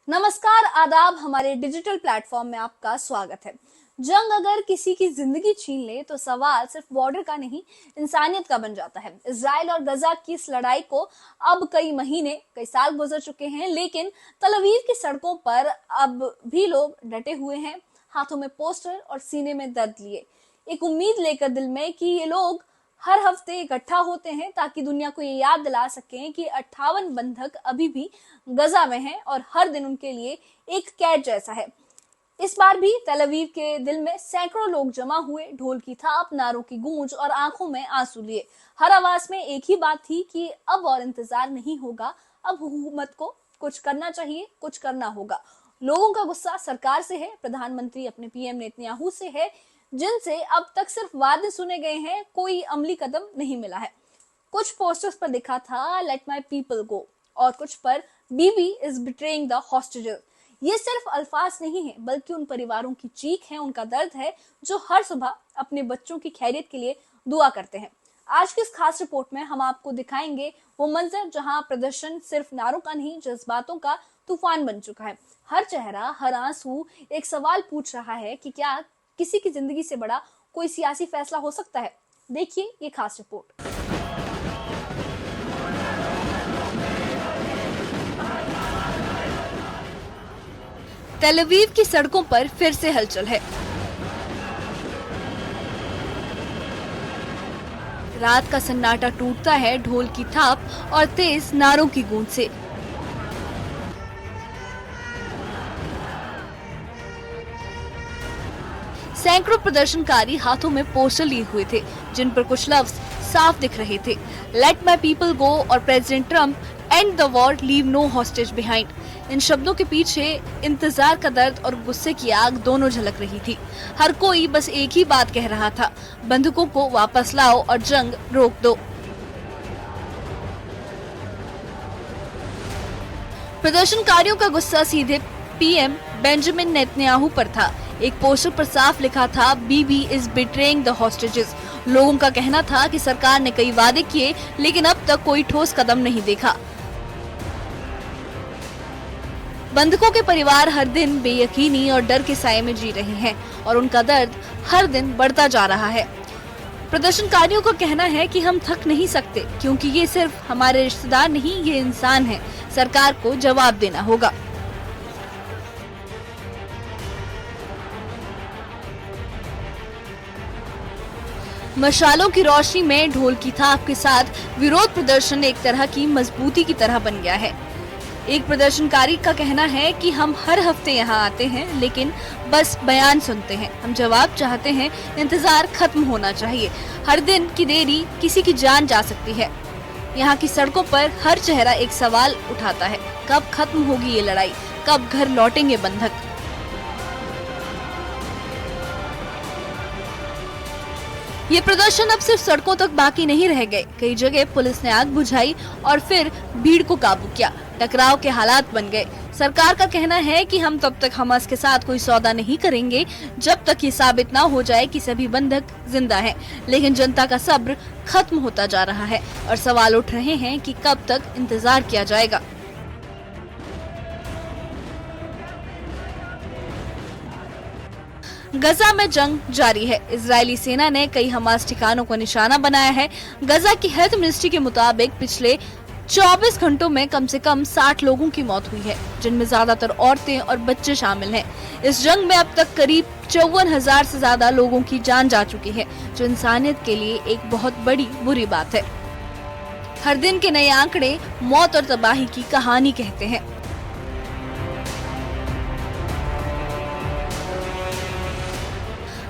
नमस्कार, आदाब। हमारे डिजिटल प्लेटफॉर्म में आपका स्वागत है। जंग अगर किसी की जिंदगी छीन ले तो सवाल सिर्फ बॉर्डर का नहीं, इंसानियत का बन जाता है। इजराइल और गजा की इस लड़ाई को अब कई महीने, कई साल गुजर चुके हैं, लेकिन तल अवीव की सड़कों पर अब भी लोग डटे हुए हैं, हाथों में पोस्टर और सीने में दर्द लिए, एक उम्मीद लेकर दिल में कि ये लोग हर हफ्ते इकट्ठा होते हैं ताकि दुनिया को ये याद दिला सकें कि 58 बंधक अभी भी गजा में हैं और हर दिन उनके लिए एक कैद जैसा है। इस बार भी तल अवीव के दिल में सैकड़ों लोग जमा हुए, ढोल की थाप, नारों की गूंज और आंखों में आंसू लिए। हर आवाज में एक ही बात थी कि अब और इंतजार नहीं होगा, अब हुकूमत को कुछ करना चाहिए, कुछ करना होगा। लोगों का गुस्सा सरकार से है, प्रधानमंत्री अपने पीएम नेतन्याहू से है, जिनसे अब तक सिर्फ वादे सुने गए हैं, कोई अमली कदम नहीं मिला है। कुछ पोस्टर्स पर लिखा था लेट माई पीपल गो और कुछ पर बीबी इज बिट्रेइंग द हॉस्टेजेस। ये सिर्फ अल्फाज नहीं है, बल्कि उन परिवारों की चीख है, उनका दर्द है, जो हर सुबह अपने बच्चों की खैरियत के लिए दुआ करते हैं। आज की इस खास रिपोर्ट में हम आपको दिखाएंगे वो मंजर जहां प्रदर्शन सिर्फ नारों का नहीं, जज्बातों का तूफान बन चुका है। हर चेहरा, हर आंसू एक सवाल पूछ रहा है कि क्या किसी की जिंदगी से बड़ा कोई सियासी फैसला हो सकता है। देखिए ये खास रिपोर्ट। तल अवीव की सड़कों पर फिर से हलचल है। रात का सन्नाटा टूटता है ढोल की थाप और तेज नारों की गूंज से। सैकड़ों प्रदर्शनकारी हाथों में पोस्टर लिए हुए थे, जिन पर कुछ लफ्ज साफ दिख रहे थे, लेट माई पीपल गो और president Trump and the war, leave no hostage behind. इन शब्दों के पीछे इंतजार का दर्द और गुस्से की आग दोनों झलक रही थी। हर कोई बस एक ही बात कह रहा था, बंधुकों को वापस लाओ और जंग रोक दो। प्रदर्शनकारियों का गुस्सा सीधे पीएम बेंजामिन नेतन्याहू पर था। एक पोस्टर पर साफ लिखा था बीबी इज बिट्रेइंग द हॉस्टेजेस। लोगों का कहना था कि सरकार ने कई वादे किए, लेकिन अब तक कोई ठोस कदम नहीं देखा। बंधकों के परिवार हर दिन बेयकीनी और डर के साए में जी रहे हैं और उनका दर्द हर दिन बढ़ता जा रहा है। प्रदर्शनकारियों का कहना है कि हम थक नहीं सकते, क्योंकि ये सिर्फ हमारे रिश्तेदार नहीं, ये इंसान हैं। सरकार को जवाब देना होगा। मशालों की रोशनी में ढोल की थाप के साथ विरोध प्रदर्शन एक तरह की मजबूती की तरह बन गया है। एक प्रदर्शनकारी का कहना है कि हम हर हफ्ते यहाँ आते हैं, लेकिन बस बयान सुनते हैं। हम जवाब चाहते हैं, इंतजार खत्म होना चाहिए। हर दिन की देरी किसी की जान जा सकती है। यहाँ की सड़कों पर हर चेहरा एक सवाल उठाता है, कब खत्म होगी ये लड़ाई, कब घर लौटेंगे बंधक। ये प्रदर्शन अब सिर्फ सड़कों तक बाकी नहीं रह गए। कई जगह पुलिस ने आग बुझाई और फिर भीड़ को काबू किया। टकराव के हालात बन गए। सरकार का कहना है कि हम तब तक हमास के साथ कोई सौदा नहीं करेंगे जब तक ये साबित ना हो जाए कि सभी बंधक जिंदा हैं। लेकिन जनता का सब्र खत्म होता जा रहा है और सवाल उठ रहे हैं कि कब तक इंतजार किया जाएगा। गजा में जंग जारी है। इजरायली सेना ने कई हमास ठिकानों को निशाना बनाया है। गजा की हेल्थ मिनिस्ट्री के मुताबिक पिछले 24 घंटों में कम से कम 60 लोगों की मौत हुई है, जिनमें ज्यादातर औरतें और बच्चे शामिल हैं। इस जंग में अब तक करीब 54,000 से ज्यादा लोगों की जान जा चुकी है, जो इंसानियत के लिए एक बहुत बड़ी बुरी बात है। हर दिन के नए आंकड़े मौत और तबाही की कहानी कहते हैं।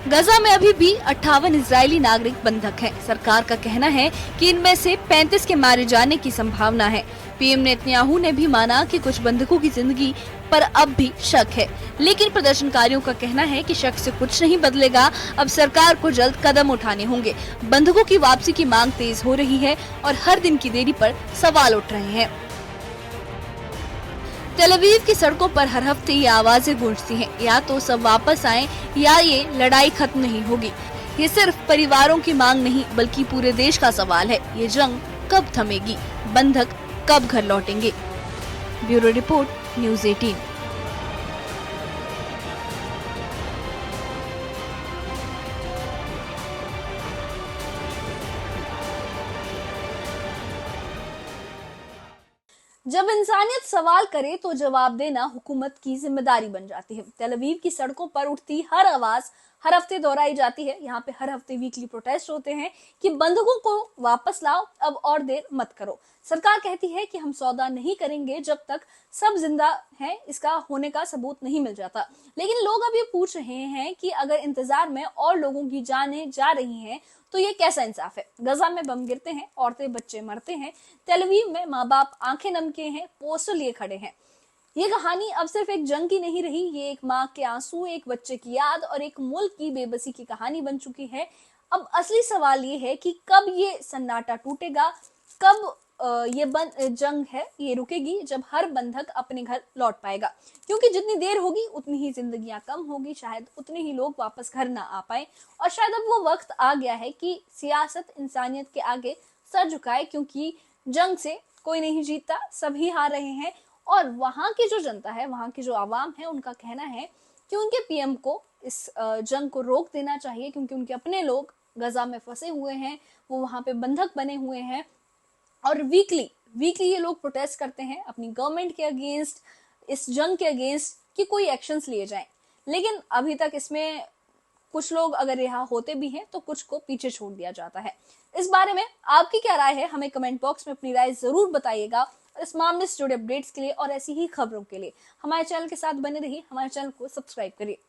गजा में अभी भी 58 इजरायली नागरिक बंधक हैं। सरकार का कहना है कि इनमें से 35 के मारे जाने की संभावना है। पीएम नेतन्याहू ने भी माना कि कुछ बंधकों की जिंदगी पर अब भी शक है, लेकिन प्रदर्शनकारियों का कहना है कि शक से कुछ नहीं बदलेगा। अब सरकार को जल्द कदम उठाने होंगे। बंधकों की वापसी की मांग तेज हो रही है और हर दिन की देरी पर सवाल उठ रहे हैं। तल अवीव की सड़कों पर हर हफ्ते ये आवाजें गूंजती हैं, या तो सब वापस आएं या ये लड़ाई खत्म नहीं होगी। ये सिर्फ परिवारों की मांग नहीं, बल्कि पूरे देश का सवाल है। ये जंग कब थमेगी, बंधक कब घर लौटेंगे। Bureau report, news 18। जब इंसानियत सवाल करे तो जवाब देना हुकूमत की जिम्मेदारी बन जाती है। तेल अवीव की सड़कों पर उठती हर आवाज हर हफ्ते दोहराई जाती है। यहाँ पे हर हफ्ते वीकली प्रोटेस्ट होते हैं कि बंधकों को वापस लाओ, अब और देर मत करो। सरकार कहती है कि हम सौदा नहीं करेंगे जब तक सब जिंदा हैं, इसका होने का सबूत नहीं मिल जाता। लेकिन लोग अब ये पूछ रहे हैं कि अगर इंतजार में और लोगों की जानें जा रही हैं तो ये कैसा इंसाफ है। गजा में बम गिरते हैं, औरतें बच्चे मरते हैं, तेल अवीव में माँ बाप आंखें नम के हैं, पोस्टर लिए खड़े हैं। ये कहानी अब सिर्फ एक जंग की नहीं रही, ये एक माँ के आंसू, एक बच्चे की याद और एक मुल्क की बेबसी की कहानी बन चुकी है। अब असली सवाल ये है कि कब ये सन्नाटा टूटेगा, कब ये जंग है ये रुकेगी, जब हर बंधक अपने घर लौट पाएगा। क्योंकि जितनी देर होगी उतनी ही जिंदगियां कम होगी, शायद उतने ही लोग वापस घर ना आ पाए। और शायद अब वो वक्त आ गया है कि सियासत इंसानियत के आगे सर झुकाए, क्योंकि जंग से कोई नहीं जीतता, सभी हार रहे हैं। और वहां की जो जनता है, वहां की जो आवाम है, उनका कहना है कि उनके पीएम को इस जंग को रोक देना चाहिए, क्योंकि उनके अपने लोग गजा में फंसे हुए हैं, वो वहां पे बंधक बने हुए हैं। और वीकली ये लोग प्रोटेस्ट करते हैं अपनी गवर्नमेंट के अगेंस्ट, इस जंग के अगेंस्ट, कि कोई एक्शंस लिए जाएं। लेकिन अभी तक इसमें कुछ लोग अगर यहाँ होते भी हैं तो कुछ को पीछे छोड़ दिया जाता है। इस बारे में आपकी क्या राय है, हमें कमेंट बॉक्स में अपनी राय जरूर बताइएगा। और इस मामले से जुड़े अपडेट्स के लिए और ऐसी ही खबरों के लिए हमारे चैनल के साथ बने रहिए, हमारे चैनल को सब्सक्राइब करिए।